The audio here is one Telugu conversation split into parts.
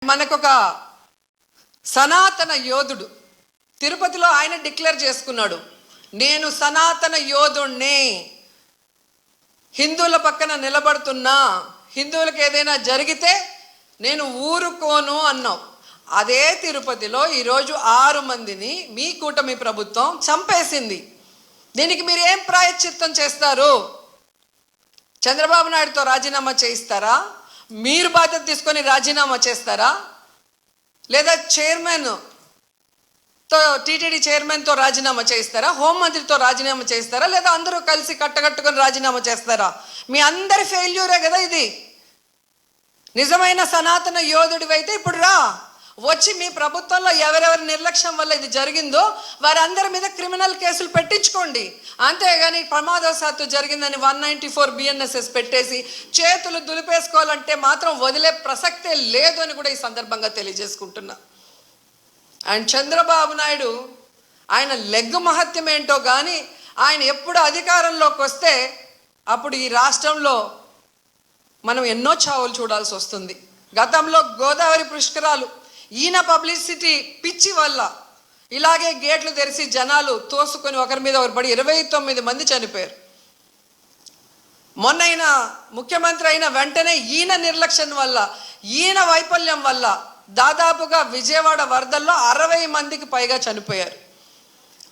మనకొక సనాతన యోధుడు తిరుపతిలో ఆయన డిక్లేర్ చేసుకున్నాడు, నేను సనాతన యోధుణ్ణి, హిందువుల పక్కన నిలబడుతున్నా, హిందువులకు ఏదైనా జరిగితే నేను ఊరుకోను అన్నావు. అదే తిరుపతిలో ఈరోజు 6 మందిని మీ కూటమి ప్రభుత్వం చంపేసింది. దీనికి మీరు ఏం ప్రాయశ్చిత్తం చేస్తారు? చంద్రబాబు నాయుడుతో రాజీనామా చేయిస్తారా? మీరు బాధ్యత తీసుకొని రాజీనామా చేస్తారా? లేదా టీటీడీ చైర్మన్తో రాజీనామా చేయిస్తారా? హోంమంత్రితో రాజీనామా చేయిస్తారా? లేదా అందరూ కలిసి కట్టకట్టుకొని రాజీనామా చేస్తారా? మీ అందరి ఫెయిల్యూరే కదా ఇది. నిజమైన సనాతన యోధుడివైతే ఇప్పుడు రా, వచ్చి మీ ప్రభుత్వంలో ఎవరెవరి నిర్లక్ష్యం వల్ల ఇది జరిగిందో వారందరి మీద క్రిమినల్ కేసులు పెట్టించుకోండి. అంతేగాని ప్రమాదవశాత్తు జరిగిందని 194 BNSS పెట్టేసి చేతులు దులిపేసుకోవాలంటే మాత్రం వదిలే ప్రసక్తే లేదు అని కూడా ఈ సందర్భంగా తెలియజేసుకుంటున్నా. అండ్ చంద్రబాబు నాయుడు ఆయన లెగ్గు మహత్యం ఏంటో కానీ ఆయన ఎప్పుడు అధికారంలోకి వస్తే అప్పుడు ఈ రాష్ట్రంలో మనం ఎన్నో చావులు చూడాల్సి వస్తుంది. గతంలో గోదావరి పుష్కరాలు ఈయన పబ్లిసిటీ పిచ్చి వల్ల ఇలాగే గేట్లు తెరిచి జనాలు తోసుకొని ఒకరి మీద ఒకరు పడి 29 మంది చనిపోయారు. మొన్న ఈయన ముఖ్యమంత్రి అయిన వెంటనే ఈయన నిర్లక్ష్యం వల్ల, ఈయన వైఫల్యం వల్ల దాదాపుగా విజయవాడ వరదల్లో 60 మందికి పైగా చనిపోయారు.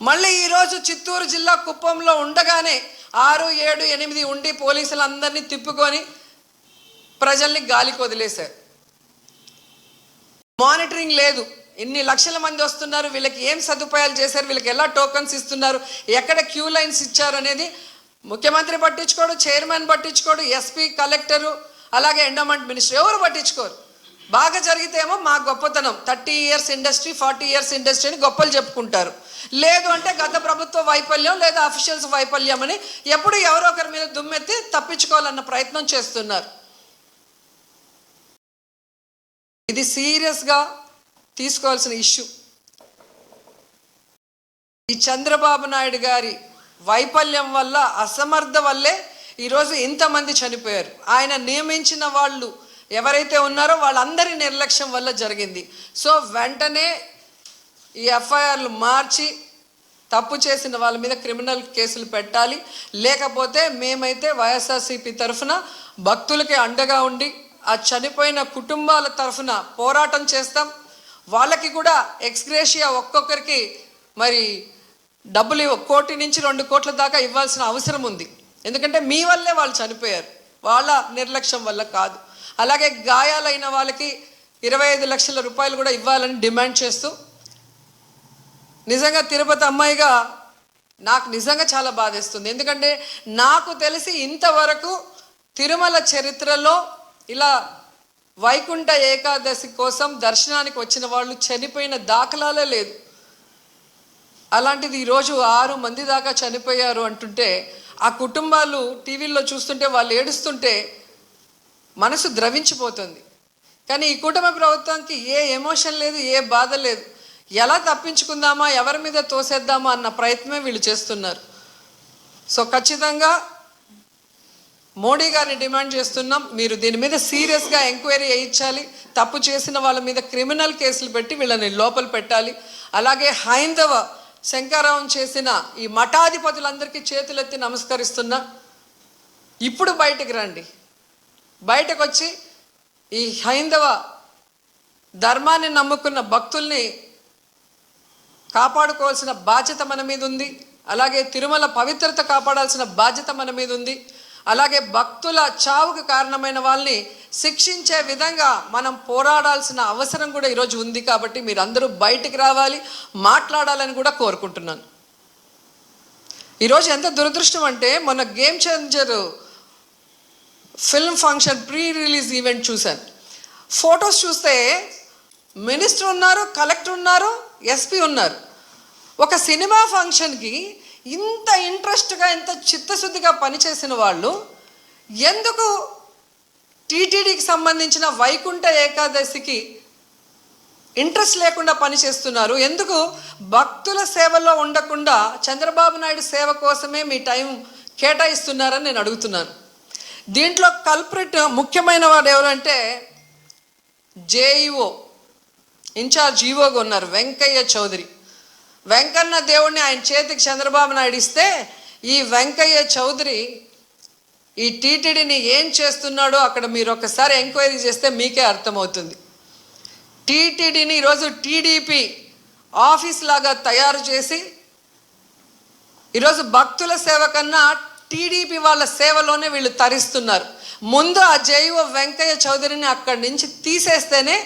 మళ్ళీ ఈరోజు చిత్తూరు జిల్లా కుప్పంలో ఉండగానే 6, 7, 8 ఉండి పోలీసులందరినీ తిప్పుకొని ప్రజల్ని గాలికి వదిలేశారు. మానిటరింగ్ లేదు. ఇన్ని లక్షల మంది వస్తున్నారు, వీళ్ళకి ఏం సదుపాయాలు చేశారు, వీళ్ళకి ఎలా టోకన్స్ ఇస్తున్నారు, ఎక్కడ క్యూ లైన్స్ ఇచ్చారు అనేది ముఖ్యమంత్రి పట్టించుకోడు, చైర్మన్ పట్టించుకోడు, ఎస్పీ, కలెక్టరు, అలాగే ఎండోమెంట్ మినిస్టర్ ఎవరు పట్టించుకోరు. బాగా జరిగితే ఏమో మా గొప్పతనం 30 ఇయర్స్ ఇండస్ట్రీ, 40 ఇయర్స్ ఇండస్ట్రీ అని గొప్పలు చెప్పుకుంటారు. లేదు అంటే గత ప్రభుత్వ వైఫల్యం లేదా అఫీషియల్స్ వైఫల్యం అని ఎప్పుడు ఎవరో ఒకరి మీద దుమ్మెత్తి తప్పించుకోవాలన్న ప్రయత్నం చేస్తున్నారు. ఇది సీరియస్గా తీసుకోవాల్సిన ఇష్యూ. ఈ చంద్రబాబు నాయుడు గారి వైఫల్యం వల్ల, అసమర్థ వల్లే ఈరోజు ఇంతమంది చనిపోయారు. ఆయన నియమించిన వాళ్ళు ఎవరైతే ఉన్నారో వాళ్ళందరి నిర్లక్ష్యం వల్ల జరిగింది. సో వెంటనే ఈ ఎఫ్ఐఆర్లు మార్చి తప్పు చేసిన వాళ్ళ మీద క్రిమినల్ కేసులు పెట్టాలి. లేకపోతే మేమైతే వైఎస్ఆర్సీపీ తరఫున భక్తులకి అండగా ఉండి ఆ చనిపోయిన కుటుంబాల తరఫున పోరాటం చేస్తాం. వాళ్ళకి కూడా ఎక్స్గ్రేషియా ఒక్కొక్కరికి మరి డబ్బులు 1 కోటి నుంచి 2 కోట్ల దాకా ఇవ్వాల్సిన అవసరం ఉంది. ఎందుకంటే మీ వల్లే వాళ్ళు చనిపోయారు, వాళ్ళ నిర్లక్ష్యం వల్ల కాదు. అలాగే గాయాలైన వాళ్ళకి 25 లక్షల రూపాయలు కూడా ఇవ్వాలని డిమాండ్ చేస్తూ, నిజంగా తిరుపతి అమ్మాయిగా నాకు నిజంగా చాలా బాధేస్తుంది. ఎందుకంటే నాకు తెలిసి ఇంతవరకు తిరుమల చరిత్రలో ఇలా వైకుంఠ ఏకాదశి కోసం దర్శనానికి వచ్చిన వాళ్ళు చనిపోయిన దాఖలాలే లేదు. అలాంటిది ఈరోజు 6 మంది దాకా చనిపోయారు అంటుంటే ఆ కుటుంబాలు టీవీల్లో చూస్తుంటే వాళ్ళు ఏడుస్తుంటే మనసు ద్రవించిపోతుంది. కానీ ఈ కూటమి ప్రభుత్వానికి ఏ ఎమోషన్ లేదు, ఏ బాధ లేదు. ఎలా తప్పించుకుందామా, ఎవరి మీద తోసేద్దామా అన్న ప్రయత్నమే వీళ్ళు చేస్తున్నారు. సో ఖచ్చితంగా మోడీ గారిని డిమాండ్ చేస్తున్నాం, మీరు దీని మీద సీరియస్గా ఎంక్వైరీ చేయించాలి. తప్పు చేసిన వాళ్ళ మీద క్రిమినల్ కేసులు పెట్టి వీళ్ళని లోపల పెట్టాలి. అలాగే హైందవ శంకరావం చేసిన ఈ మఠాధిపతులందరికీ చేతులెత్తి నమస్కరిస్తున్నా, ఇప్పుడు బయటకు రండి. బయటకు వచ్చి ఈ హైందవ ధర్మాన్ని నమ్ముకున్న భక్తుల్ని కాపాడుకోవాల్సిన బాధ్యత మన మీద ఉంది. అలాగే తిరుమల పవిత్రత కాపాడాల్సిన బాధ్యత మన మీద ఉంది. అలాగే భక్తుల చావుకు కారణమైన వాళ్ళని శిక్షించే విధంగా మనం పోరాడాల్సిన అవసరం కూడా ఈరోజు ఉంది. కాబట్టి మీరందరూ బయటికి రావాలి, మాట్లాడాలని కూడా కోరుకుంటున్నాను. ఈరోజు ఎంత దురదృష్టం అంటే, మొన్న game changer film function pre release event చూశాను. ఫొటోస్ చూస్తే మినిస్టర్ ఉన్నారు, కలెక్టర్ ఉన్నారు, ఎస్పీ ఉన్నారు. ఒక సినిమా ఫంక్షన్కి ఇంత ఇంట్రెస్ట్గా, ఇంత చిత్తశుద్ధిగా పనిచేసిన వాళ్ళు ఎందుకు టీటీడీకి సంబంధించిన వైకుంఠ ఏకాదశికి ఇంట్రెస్ట్ లేకుండా పనిచేస్తున్నారు? ఎందుకు భక్తుల సేవలో ఉండకుండా చంద్రబాబు నాయుడు సేవ కోసమే మీ టైం కేటాయిస్తున్నారని నేను అడుగుతున్నాను. దీంట్లో కల్ప్రిట్ ముఖ్యమైన వాడు ఎవరంటే జేఈఓ ఇన్ఛార్జ్ ఈఓగా ఉన్నారు వెంకయ్య చౌదరి. వెంకన్న దేవుడిని ఆయన చేతికి చంద్రబాబు నాయుడు ఇస్తే ఈ వెంకయ్య చౌదరి ఈ టీటీడీని ఏం చేస్తున్నాడో అక్కడ మీరు ఒకసారి ఎంక్వైరీ చేస్తే మీకే అర్థమవుతుంది. టీటీడీని ఈరోజు టీడీపీ ఆఫీస్ లాగా తయారు చేసి ఈరోజు భక్తుల సేవ కన్నా టీడీపీ వాళ్ళ సేవలోనే వీళ్ళు తరిస్తున్నారు. ముందు ఆ జేఈఓ వెంకయ్య చౌదరిని అక్కడి నుంచి తీసేస్తేనే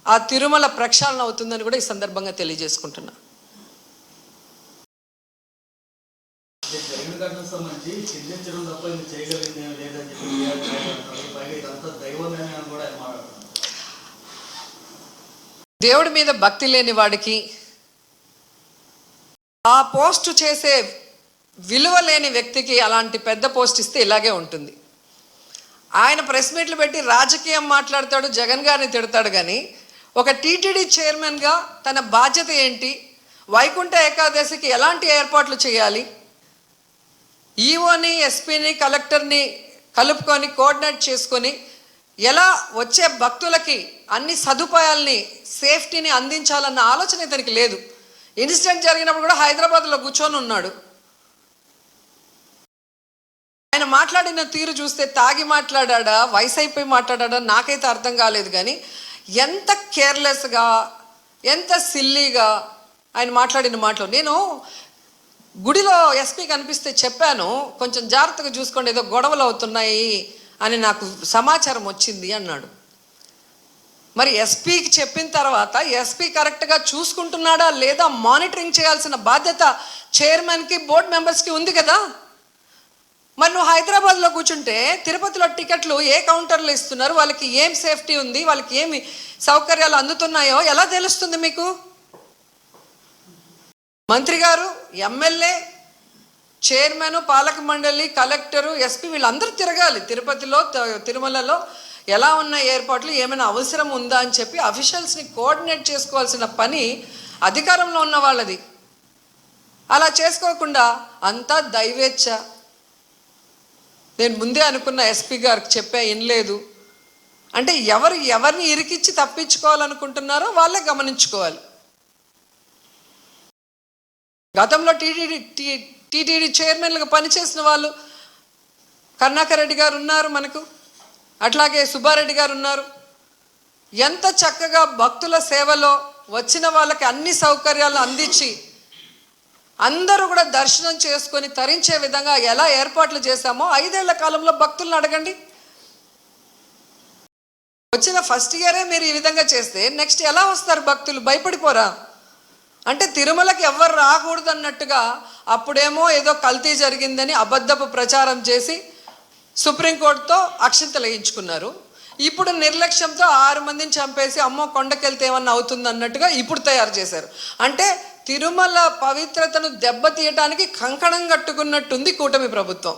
ఆ తిరుమల ప్రక్షాళన అవుతుందని కూడా ఈ సందర్భంగా తెలియజేసుకుంటున్నా. దేవుడి మీద భక్తి లేని వాడికి ఆ పోస్టు చేసే విలువ లేని వ్యక్తికి అలాంటి పెద్ద పోస్ట్ ఇస్తే ఇలాగే ఉంటుంది. ఆయన ప్రెస్ మీట్లు పెట్టి రాజకీయం మాట్లాడతాడు, జగన్ గారిని తిడతాడు. కానీ ఒక టీటీడీ చైర్మన్గా తన బాధ్యత ఏంటి, వైకుంఠ ఏకాదశికి ఎలాంటి ఏర్పాట్లు చేయాలి, ఈఓని ఎస్పీని కలెక్టర్ని కలుపుకొని కోఆర్డినేట్ చేసుకొని ఎలా వచ్చే భక్తులకి అన్ని సదుపాయాల్ని సేఫ్టీని అందించాలన్న ఆలోచన ఇతనికి లేదు. ఇన్సిడెంట్ జరిగినప్పుడు కూడా హైదరాబాద్లో కూర్చొని ఉన్నాడు. ఆయన మాట్లాడిన తీరు చూస్తే తాగి మాట్లాడా, వయసు అయిపోయి మాట్లాడా నాకైతే అర్థం కాలేదు. కానీ ఎంత కేర్లెస్గా, ఎంత సిల్లీగా ఆయన మాట్లాడిన మాటలు. నేను గుడిలో ఎస్పీ కనిపిస్తే చెప్పాను, కొంచెం జాగ్రత్తగా చూసుకోండి, ఏదో గొడవలు అవుతున్నాయి అని నాకు సమాచారం వచ్చింది అన్నాడు. మరి ఎస్పీకి చెప్పిన తర్వాత ఎస్పీ కరెక్ట్గా చూసుకుంటున్నాడా లేదా మానిటరింగ్ చేయాల్సిన బాధ్యత చైర్మన్కి బోర్డు మెంబర్స్కి ఉంది కదా. మరి నువ్వు హైదరాబాద్లో కూర్చుంటే తిరుపతిలో టికెట్లు ఏ కౌంటర్లో ఇస్తున్నారు, వాళ్ళకి ఏం సేఫ్టీ ఉంది, వాళ్ళకి ఏమి సౌకర్యాలు అందుతున్నాయో ఎలా తెలుస్తుంది మీకు? మంత్రి గారు, ఎమ్మెల్యే, చైర్మన్, పాలక మండలి, కలెక్టరు, ఎస్పీ వీళ్ళందరూ తిరగాలి తిరుపతిలో, తిరుమలలో ఎలా ఉన్న ఏర్పాట్లు, ఏమైనా అవసరం ఉందా అని చెప్పి అఫీషియల్స్ని కోఆర్డినేట్ చేసుకోవాల్సిన పని అధికారంలో ఉన్న వాళ్ళది. అలా చేసుకోకుండా అంతా దైవేచ్ఛ. నేను ముందే అనుకున్న ఎస్పీ గారికి చెప్పా, వినలేదు అంటే ఎవరిని ఇరికిచ్చి తప్పించుకోవాలనుకుంటున్నారో వాళ్ళే గమనించుకోవాలి. గతంలో టీటీడీ చైర్మన్లుగా పనిచేసిన వాళ్ళు కరుణాకర్ రెడ్డి గారు ఉన్నారు మనకు, అట్లాగే సుబ్బారెడ్డి గారు ఉన్నారు. ఎంత చక్కగా భక్తుల సేవలో వచ్చిన వాళ్ళకి అన్ని సౌకర్యాలు అందించి అందరూ కూడా దర్శనం చేసుకొని తరించే విధంగా ఎలా ఏర్పాట్లు చేశామో 5 ఏళ్ల కాలంలో భక్తులను అడగండి. వచ్చిన ఫస్ట్ ఇయరే మీరు ఈ విధంగా చేస్తే నెక్స్ట్ ఎలా వస్తారు భక్తులు? భయపడిపోరా? అంటే తిరుమలకి ఎవ్వరు రాకూడదు అన్నట్టుగా అప్పుడేమో ఏదో కల్తీ జరిగిందని అబద్ధపు ప్రచారం చేసి సుప్రీంకోర్టుతో అక్షింతలు వేయించుకున్నారు. ఇప్పుడు నిర్లక్ష్యంతో 6 మందిని చంపేసి అమ్మో కొండకెళ్తే ఏమన్నా అవుతుంది అన్నట్టుగా ఇప్పుడు తయారు చేశారు. అంటే తిరుమల పవిత్రతను దెబ్బతీయటానికి కంకణం కట్టుకున్నట్టుంది కూటమి ప్రభుత్వం.